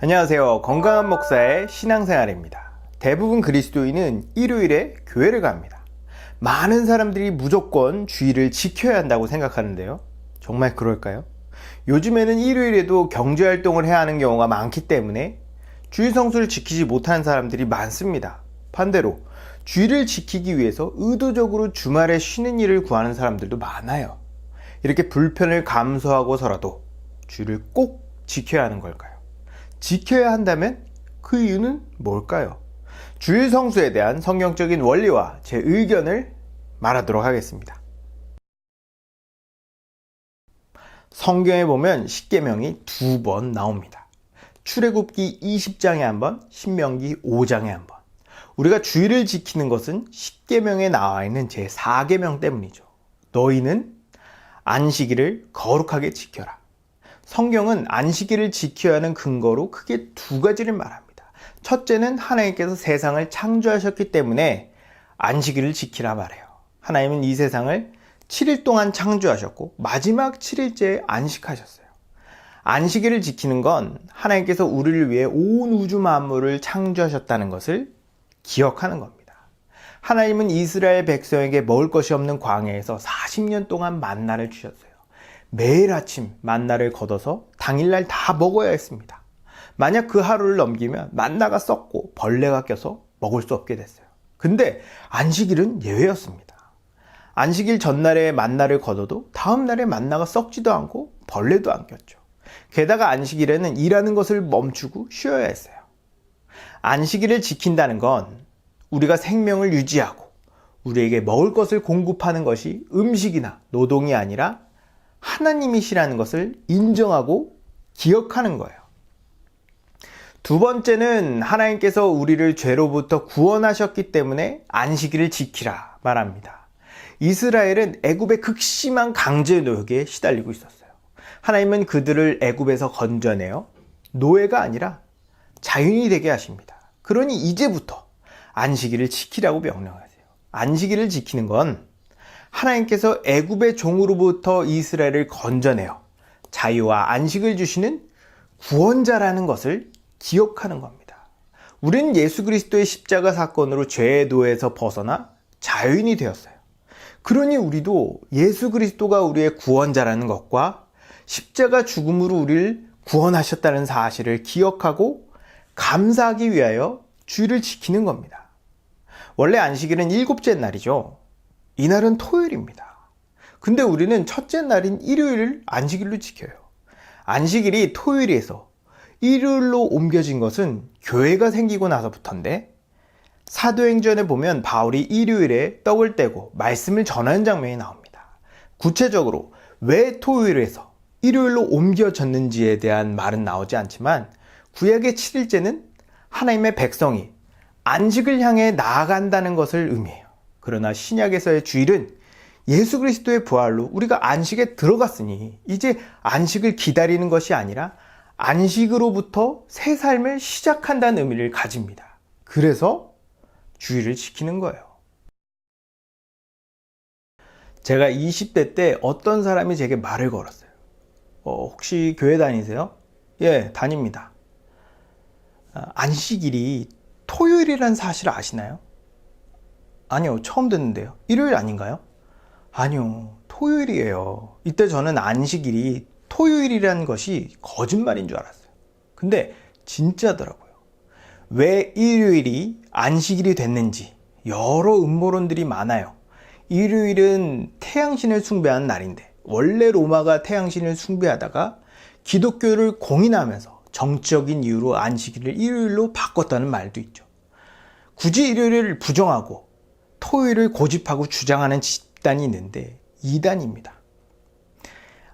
안녕하세요. 건강한 목사의 신앙생활입니다. 대부분 그리스도인은 일요일에 교회를 갑니다. 많은 사람들이 무조건 주일을 지켜야 한다고 생각하는데요. 정말 그럴까요? 요즘에는 일요일에도 경제활동을 해야 하는 경우가 많기 때문에 주일 성수를 지키지 못하는 사람들이 많습니다. 반대로 주일을 지키기 위해서 의도적으로 주말에 쉬는 일을 구하는 사람들도 많아요. 이렇게 불편을 감수하고서라도 주일을 꼭 지켜야 하는 걸까요? 지켜야 한다면 그 이유는 뭘까요? 주일 성수에 대한 성경적인 원리와 제 의견을 말하도록 하겠습니다. 성경에 보면 십계명이 2번 나옵니다. 출애굽기 20장에 한 번, 신명기 5장에 한 번. 우리가 주일을 지키는 것은 십계명에 나와 있는 제 4계명 때문이죠. 너희는 안식일을 거룩하게 지켜라. 성경은 안식일을 지켜야 하는 근거로 크게 두 가지를 말합니다. 첫째는 하나님께서 세상을 창조하셨기 때문에 안식일을 지키라 말해요. 하나님은 이 세상을 7일 동안 창조하셨고 마지막 7일째에 안식하셨어요. 안식일을 지키는 건 하나님께서 우리를 위해 온 우주 만물을 창조하셨다는 것을 기억하는 겁니다. 하나님은 이스라엘 백성에게 먹을 것이 없는 광야에서 40년 동안 만나를 주셨어요. 매일 아침 만나를 걷어서 당일날 다 먹어야 했습니다. 만약 그 하루를 넘기면 만나가 썩고 벌레가 껴서 먹을 수 없게 됐어요. 근데 안식일은 예외였습니다. 안식일 전날에 만나를 걷어도 다음날에 만나가 썩지도 않고 벌레도 안 꼈죠. 게다가 안식일에는 일하는 것을 멈추고 쉬어야 했어요. 안식일을 지킨다는 건 우리가 생명을 유지하고 우리에게 먹을 것을 공급하는 것이 음식이나 노동이 아니라 하나님이시라는 것을 인정하고 기억하는 거예요. 두 번째는 하나님께서 우리를 죄로부터 구원하셨기 때문에 안식일을 지키라 말합니다. 이스라엘은 애굽의 극심한 강제 노역에 시달리고 있었어요. 하나님은 그들을 애굽에서 건져내어 노예가 아니라 자유인이 되게 하십니다. 그러니 이제부터 안식일을 지키라고 명령하세요. 안식일을 지키는 건 하나님께서 애굽의 종으로부터 이스라엘을 건져내어 자유와 안식을 주시는 구원자라는 것을 기억하는 겁니다. 우리는 예수 그리스도의 십자가 사건으로 죄의 노예에서 벗어나 자유인이 되었어요. 그러니 우리도 예수 그리스도가 우리의 구원자라는 것과 십자가 죽음으로 우리를 구원하셨다는 사실을 기억하고 감사하기 위하여 주일을 지키는 겁니다. 원래 안식일은 7째 날이죠. 이날은 토요일입니다. 근데 우리는 첫째 날인 일요일을 안식일로 지켜요. 안식일이 토요일에서 일요일로 옮겨진 것은 교회가 생기고 나서부터인데 사도행전에 보면 바울이 일요일에 떡을 떼고 말씀을 전하는 장면이 나옵니다. 구체적으로 왜 토요일에서 일요일로 옮겨졌는지에 대한 말은 나오지 않지만 구약의 7일째는 하나님의 백성이 안식을 향해 나아간다는 것을 의미해요. 그러나 신약에서의 주일은 예수 그리스도의 부활로 우리가 안식에 들어갔으니 이제 안식을 기다리는 것이 아니라 안식으로부터 새 삶을 시작한다는 의미를 가집니다. 그래서 주일을 지키는 거예요. 제가 20대 때 어떤 사람이 제게 말을 걸었어요. 혹시 교회 다니세요? 예, 다닙니다. 안식일이 토요일이라는 사실 아시나요? 아니요, 처음 듣는데요. 일요일 아닌가요? 아니요, 토요일이에요. 이때 저는 안식일이 토요일이라는 것이 거짓말인 줄 알았어요. 근데 진짜더라고요. 왜 일요일이 안식일이 됐는지 여러 음모론들이 많아요. 일요일은 태양신을 숭배하는 날인데 원래 로마가 태양신을 숭배하다가 기독교를 공인하면서 정치적인 이유로 안식일을 일요일로 바꿨다는 말도 있죠. 굳이 일요일을 부정하고 토요일을 고집하고 주장하는 집단이 있는데 이단입니다.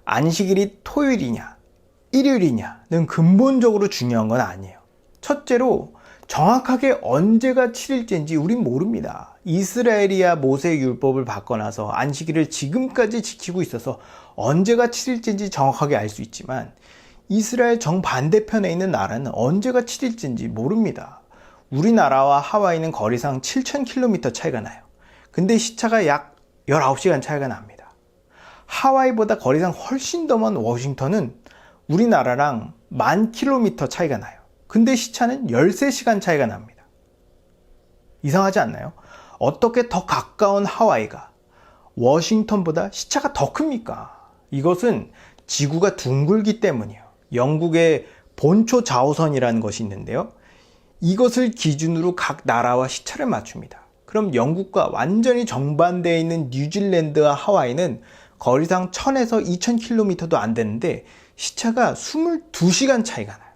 안식일이 토요일이냐 일요일이냐는 근본적으로 중요한 건 아니에요. 첫째로 정확하게 언제가 7일째인지 우린 모릅니다. 이스라엘이야 모세의 율법을 받고 나서 안식일을 지금까지 지키고 있어서 언제가 7일째인지 정확하게 알 수 있지만 이스라엘 정반대편에 있는 나라는 언제가 7일째인지 모릅니다. 우리나라와 하와이는 거리상 7,000km 차이가 나요. 근데 시차가 약 19시간 차이가 납니다. 하와이보다 거리상 훨씬 더 먼 워싱턴은 우리나라랑 10,000km 차이가 나요. 근데 시차는 13시간 차이가 납니다. 이상하지 않나요? 어떻게 더 가까운 하와이가 워싱턴보다 시차가 더 큽니까? 이것은 지구가 둥글기 때문이에요. 영국의 본초 좌우선이라는 것이 있는데요. 이것을 기준으로 각 나라와 시차를 맞춥니다. 그럼 영국과 완전히 정반대에 있는 뉴질랜드와 하와이는 거리상 1000에서 2000km도 안 되는데 시차가 22시간 차이가 나요.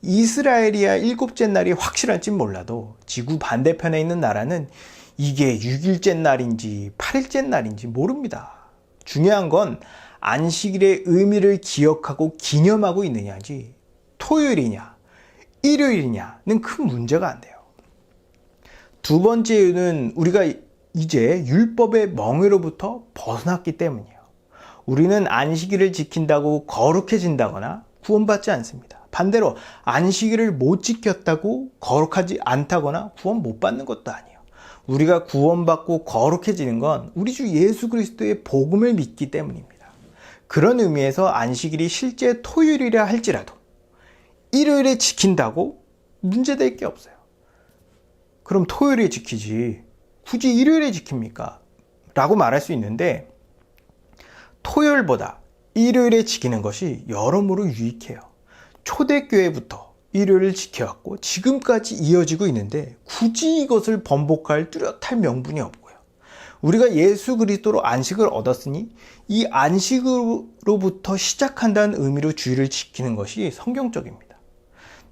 이스라엘이야 일곱째 날이 확실할진 몰라도 지구 반대편에 있는 나라는 이게 6일째 날인지 8일째 날인지 모릅니다. 중요한 건 안식일의 의미를 기억하고 기념하고 있느냐지 토요일이냐 일요일이냐는 큰 문제가 안 돼요. 두 번째 이유는 우리가 이제 율법의 멍에로부터 벗어났기 때문이에요. 우리는 안식일을 지킨다고 거룩해진다거나 구원받지 않습니다. 반대로 안식일을 못 지켰다고 거룩하지 않다거나 구원 못 받는 것도 아니에요. 우리가 구원받고 거룩해지는 건 우리 주 예수 그리스도의 복음을 믿기 때문입니다. 그런 의미에서 안식일이 실제 토요일이라 할지라도 일요일에 지킨다고 문제될 게 없어요. 그럼 토요일에 지키지 굳이 일요일에 지킵니까? 라고 말할 수 있는데 토요일보다 일요일에 지키는 것이 여러모로 유익해요. 초대교회부터 일요일을 지켜왔고 지금까지 이어지고 있는데 굳이 이것을 번복할 뚜렷한 명분이 없고요. 우리가 예수 그리스도로 안식을 얻었으니 이 안식으로부터 시작한다는 의미로 주일을 지키는 것이 성경적입니다.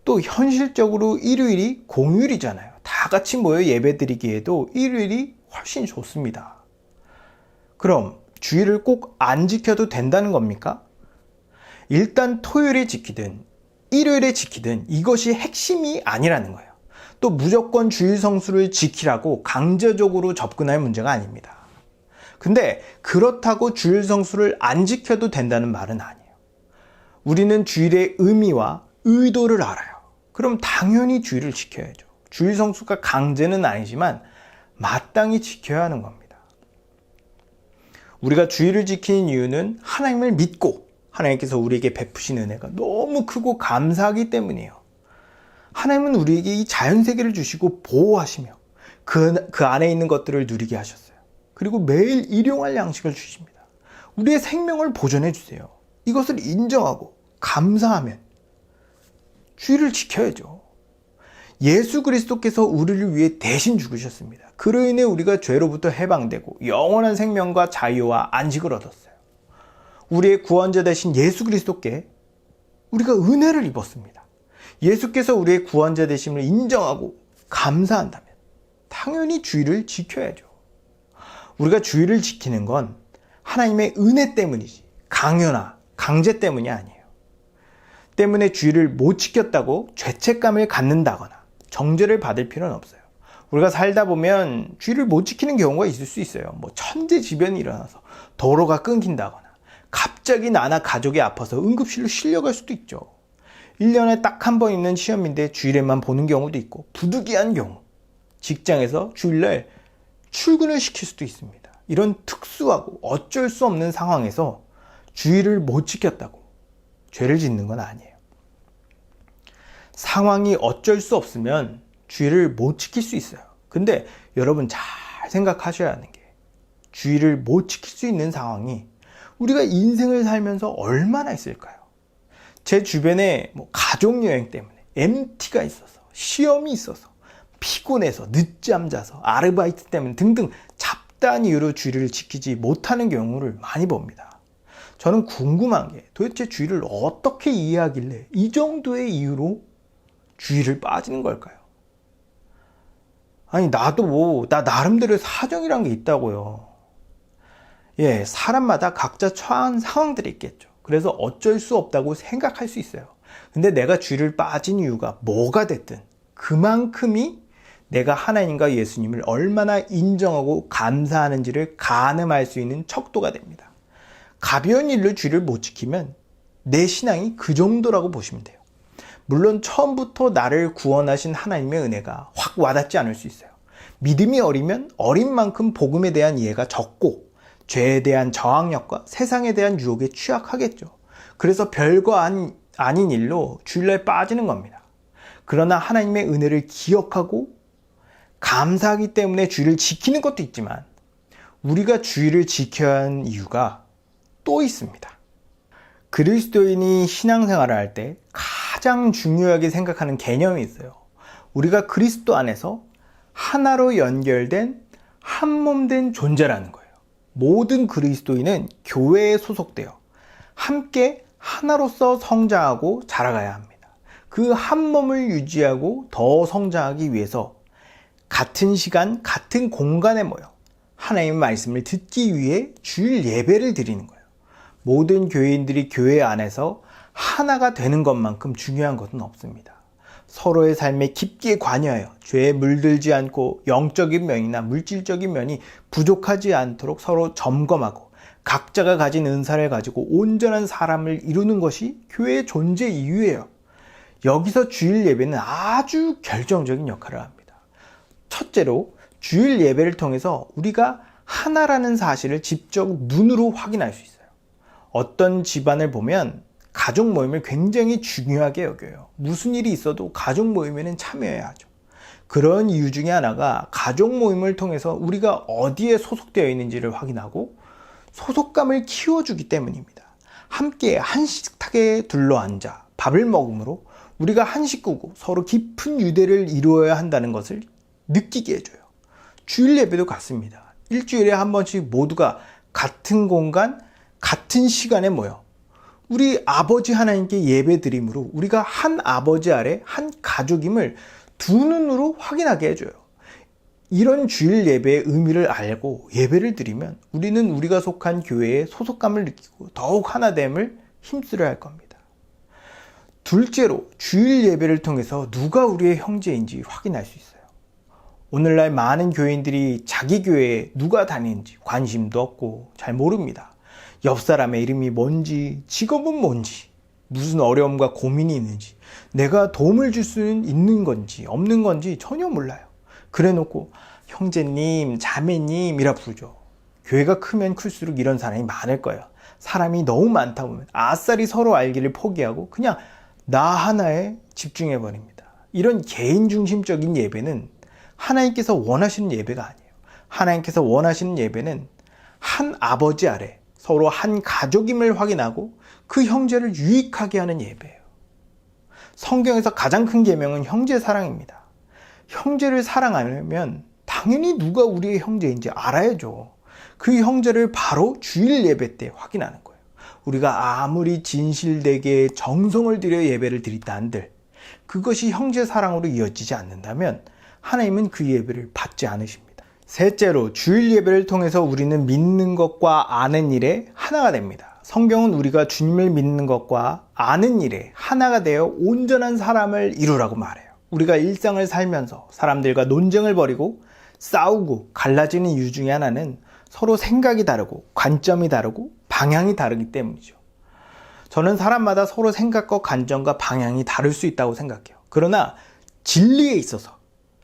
또 현실적으로 일요일이 공휴일이잖아요. 다 같이 모여 예배드리기에도 일요일이 훨씬 좋습니다. 그럼 주일을 꼭 안 지켜도 된다는 겁니까? 일단 토요일에 지키든 일요일에 지키든 이것이 핵심이 아니라는 거예요. 또 무조건 주일 성수를 지키라고 강제적으로 접근할 문제가 아닙니다. 근데 그렇다고 주일 성수를 안 지켜도 된다는 말은 아니에요. 우리는 주일의 의미와 의도를 알아요. 그럼 당연히 주일을 지켜야죠. 주일 성수가 강제는 아니지만 마땅히 지켜야 하는 겁니다. 우리가 주일을 지키는 이유는 하나님을 믿고 하나님께서 우리에게 베푸신 은혜가 너무 크고 감사하기 때문이에요. 하나님은 우리에게 이 자연세계를 주시고 보호하시며 그 안에 있는 것들을 누리게 하셨어요. 그리고 매일 일용할 양식을 주십니다. 우리의 생명을 보존해 주세요. 이것을 인정하고 감사하면 주일을 지켜야죠. 예수 그리스도께서 우리를 위해 대신 죽으셨습니다. 그로 인해 우리가 죄로부터 해방되고 영원한 생명과 자유와 안식을 얻었어요. 우리의 구원자 되신 예수 그리스도께 우리가 은혜를 입었습니다. 예수께서 우리의 구원자 되심을 인정하고 감사한다면 당연히 주일을 지켜야죠. 우리가 주일을 지키는 건 하나님의 은혜 때문이지 강요나 강제 때문이 아니에요. 때문에 주일을 못 지켰다고 죄책감을 갖는다거나 정죄를 받을 필요는 없어요. 우리가 살다 보면 주일을 못 지키는 경우가 있을 수 있어요. 천재지변이 일어나서 도로가 끊긴다거나 갑자기 나나 가족이 아파서 응급실로 실려갈 수도 있죠. 1년에 딱 한 번 있는 시험인데 주일에만 보는 경우도 있고 부득이한 경우 직장에서 주일날 출근을 시킬 수도 있습니다. 이런 특수하고 어쩔 수 없는 상황에서 주일을 못 지켰다고 죄를 짓는 건 아니에요. 상황이 어쩔 수 없으면 주일을 못 지킬 수 있어요. 근데 여러분 잘 생각하셔야 하는 게 주일을 못 지킬 수 있는 상황이 우리가 인생을 살면서 얼마나 있을까요? 제 주변에 가족여행 때문에 MT가 있어서 시험이 있어서 피곤해서 늦잠 자서 아르바이트 때문에 등등 잡다한 이유로 주일을 지키지 못하는 경우를 많이 봅니다. 저는 궁금한 게 도대체 주일을 어떻게 이해하길래 이 정도의 이유로 주일을 빠지는 걸까요? 아니 나도 나 나름대로의 사정이란 게 있다고요. 사람마다 각자 처한 상황들이 있겠죠. 그래서 어쩔 수 없다고 생각할 수 있어요. 근데 내가 주일을 빠진 이유가 뭐가 됐든 그만큼이 내가 하나님과 예수님을 얼마나 인정하고 감사하는지를 가늠할 수 있는 척도가 됩니다. 가벼운 일로 주일을 못 지키면 내 신앙이 그 정도라고 보시면 돼요. 물론 처음부터 나를 구원하신 하나님의 은혜가 확 와닿지 않을 수 있어요. 믿음이 어리면 어린 만큼 복음에 대한 이해가 적고 죄에 대한 저항력과 세상에 대한 유혹에 취약하겠죠. 그래서 별거 아닌 일로 주일날 빠지는 겁니다. 그러나 하나님의 은혜를 기억하고 감사하기 때문에 주일을 지키는 것도 있지만 우리가 주일을 지켜야 하는 이유가 또 있습니다. 그리스도인이 신앙생활을 할 때 가장 중요하게 생각하는 개념이 있어요. 우리가 그리스도 안에서 하나로 연결된 한 몸 된 존재라는 거예요. 모든 그리스도인은 교회에 소속되어 함께 하나로서 성장하고 자라가야 합니다. 그 한 몸을 유지하고 더 성장하기 위해서 같은 시간, 같은 공간에 모여 하나님의 말씀을 듣기 위해 주일 예배를 드리는 거예요. 모든 교회인들이 교회 안에서 하나가 되는 것만큼 중요한 것은 없습니다. 서로의 삶에 깊게 관여하여 죄에 물들지 않고 영적인 면이나 물질적인 면이 부족하지 않도록 서로 점검하고 각자가 가진 은사를 가지고 온전한 사람을 이루는 것이 교회의 존재 이유예요. 여기서 주일 예배는 아주 결정적인 역할을 합니다. 첫째로 주일 예배를 통해서 우리가 하나라는 사실을 직접 눈으로 확인할 수 있어요. 어떤 집안을 보면 가족 모임을 굉장히 중요하게 여겨요. 무슨 일이 있어도 가족 모임에는 참여해야 하죠. 그런 이유 중에 하나가 가족 모임을 통해서 우리가 어디에 소속되어 있는지를 확인하고 소속감을 키워주기 때문입니다. 함께 한 식탁에 둘러앉아 밥을 먹음으로 우리가 한 식구고 서로 깊은 유대를 이루어야 한다는 것을 느끼게 해줘요. 주일 예배도 같습니다. 일주일에 한 번씩 모두가 같은 공간, 같은 시간에 모여 우리 아버지 하나님께 예배 드림으로 우리가 한 아버지 아래 한 가족임을 두 눈으로 확인하게 해줘요. 이런 주일 예배의 의미를 알고 예배를 드리면 우리는 우리가 속한 교회에 소속감을 느끼고 더욱 하나됨을 힘쓰려 할 겁니다. 둘째로 주일 예배를 통해서 누가 우리의 형제인지 확인할 수 있어요. 오늘날 많은 교인들이 자기 교회에 누가 다니는지 관심도 없고 잘 모릅니다. 옆 사람의 이름이 뭔지, 직업은 뭔지, 무슨 어려움과 고민이 있는지, 내가 도움을 줄 수 있는 건지 없는 건지 전혀 몰라요. 그래 놓고 형제님, 자매님이라 부르죠. 교회가 크면 클수록 이런 사람이 많을 거예요. 사람이 너무 많다 보면 아싸리 서로 알기를 포기하고 그냥 나 하나에 집중해 버립니다. 이런 개인 중심적인 예배는 하나님께서 원하시는 예배가 아니에요. 하나님께서 원하시는 예배는 한 아버지 아래 서로 한 가족임을 확인하고 그 형제를 유익하게 하는 예배예요. 성경에서 가장 큰 계명은 형제 사랑입니다. 형제를 사랑하려면 당연히 누가 우리의 형제인지 알아야죠. 그 형제를 바로 주일 예배 때 확인하는 거예요. 우리가 아무리 진실되게 정성을 들여 예배를 드린다 한들 그것이 형제 사랑으로 이어지지 않는다면 하나님은 그 예배를 받지 않으십니다. 셋째로 주일 예배를 통해서 우리는 믿는 것과 아는 일에 하나가 됩니다. 성경은 우리가 주님을 믿는 것과 아는 일에 하나가 되어 온전한 사람을 이루라고 말해요. 우리가 일상을 살면서 사람들과 논쟁을 벌이고 싸우고 갈라지는 이유 중에 하나는 서로 생각이 다르고 관점이 다르고 방향이 다르기 때문이죠. 저는 사람마다 서로 생각과 관점과 방향이 다를 수 있다고 생각해요. 그러나 진리에 있어서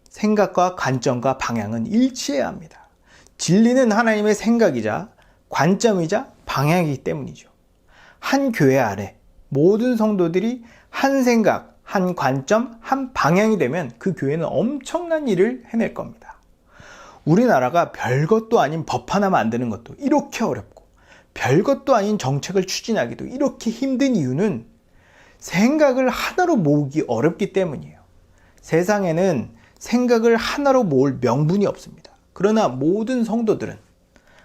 생각과 관점과 방향은 일치해야 합니다. 진리는 하나님의 생각이자 관점이자 방향이기 때문이죠. 한 교회 아래 모든 성도들이 한 생각, 한 관점, 한 방향이 되면 그 교회는 엄청난 일을 해낼 겁니다. 우리나라가 별것도 아닌 법 하나 만드는 것도 이렇게 어렵고 별것도 아닌 정책을 추진하기도 이렇게 힘든 이유는 생각을 하나로 모으기 어렵기 때문이에요. 세상에는 생각을 하나로 모을 명분이 없습니다. 그러나 모든 성도들은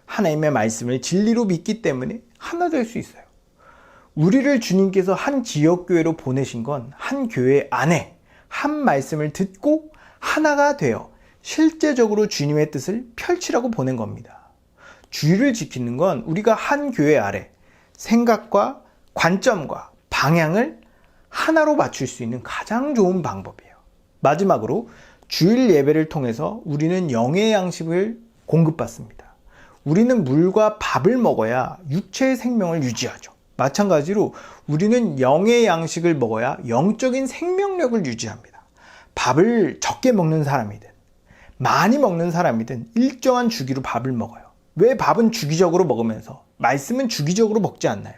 하나님의 말씀을 진리로 믿기 때문에 하나 될 수 있어요. 우리를 주님께서 한 지역교회로 보내신 건 한 교회 안에 한 말씀을 듣고 하나가 되어 실제적으로 주님의 뜻을 펼치라고 보낸 겁니다. 주의를 지키는 건 우리가 한 교회 아래 생각과 관점과 방향을 하나로 맞출 수 있는 가장 좋은 방법이에요. 마지막으로 주일 예배를 통해서 우리는 영의 양식을 공급받습니다. 우리는 물과 밥을 먹어야 육체의 생명을 유지하죠. 마찬가지로 우리는 영의 양식을 먹어야 영적인 생명력을 유지합니다. 밥을 적게 먹는 사람이든 많이 먹는 사람이든 일정한 주기로 밥을 먹어요. 왜 밥은 주기적으로 먹으면서 말씀은 주기적으로 먹지 않나요?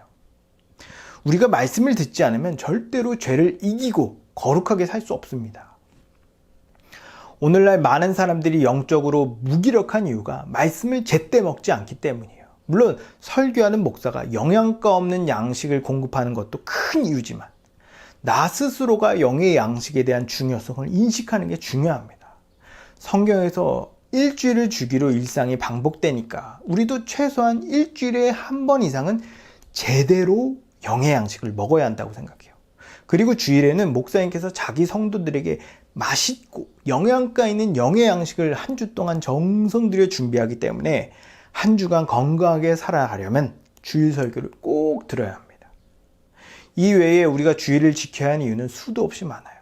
우리가 말씀을 듣지 않으면 절대로 죄를 이기고 거룩하게 살 수 없습니다. 오늘날 많은 사람들이 영적으로 무기력한 이유가 말씀을 제때 먹지 않기 때문이에요. 물론 설교하는 목사가 영양가 없는 양식을 공급하는 것도 큰 이유지만 나 스스로가 영의 양식에 대한 중요성을 인식하는 게 중요합니다. 성경에서 일주일을 주기로 일상이 반복되니까 우리도 최소한 일주일에 한 번 이상은 제대로 영의 양식을 먹어야 한다고 생각해요. 그리고 주일에는 목사님께서 자기 성도들에게 맛있고 영양가 있는 영의 양식을 한 주 동안 정성 들여 준비하기 때문에 한 주간 건강하게 살아가려면 주일 설교를 꼭 들어야 합니다. 이 외에 우리가 주일을 지켜야 하는 이유는 수도 없이 많아요.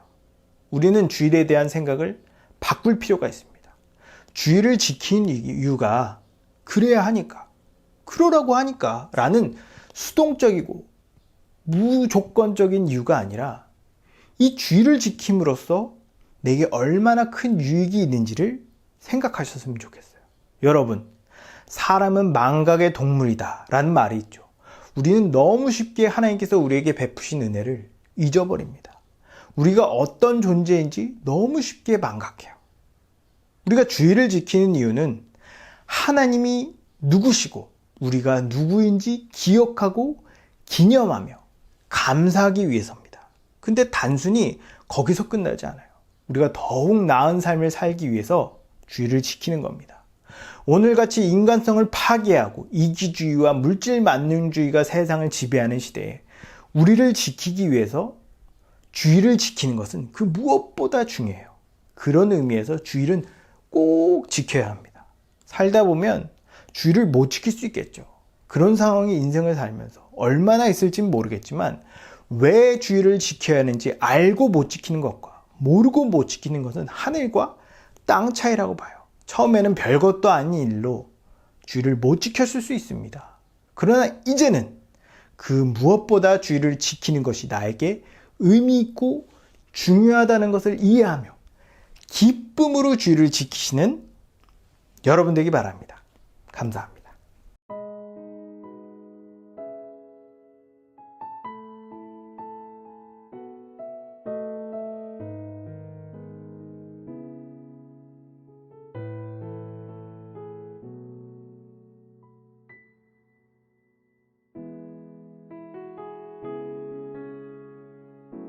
우리는 주일에 대한 생각을 바꿀 필요가 있습니다. 주일을 지키는 이유가 그래야 하니까, 그러라고 하니까 라는 수동적이고 무조건적인 이유가 아니라 이 주일을 지킴으로써 내게 얼마나 큰 유익이 있는지를 생각하셨으면 좋겠어요. 여러분, 사람은 망각의 동물이다 라는 말이 있죠. 우리는 너무 쉽게 하나님께서 우리에게 베푸신 은혜를 잊어버립니다. 우리가 어떤 존재인지 너무 쉽게 망각해요. 우리가 주일을 지키는 이유는 하나님이 누구시고 우리가 누구인지 기억하고 기념하며 감사하기 위해서입니다. 근데 단순히 거기서 끝나지 않아요. 우리가 더욱 나은 삶을 살기 위해서 주일을 지키는 겁니다. 오늘같이 인간성을 파괴하고 이기주의와 물질 만능주의가 세상을 지배하는 시대에 우리를 지키기 위해서 주일을 지키는 것은 그 무엇보다 중요해요. 그런 의미에서 주일은 꼭 지켜야 합니다. 살다 보면 주일을 못 지킬 수 있겠죠. 그런 상황이 인생을 살면서 얼마나 있을지는 모르겠지만 왜 주일을 지켜야 하는지 알고 못 지키는 것과 모르고 못 지키는 것은 하늘과 땅 차이라고 봐요. 처음에는 별것도 아닌 일로 주일을 못 지켰을 수 있습니다. 그러나 이제는 그 무엇보다 주일을 지키는 것이 나에게 의미 있고 중요하다는 것을 이해하며 기쁨으로 주일을 지키시는 여러분 되기 바랍니다. 감사합니다.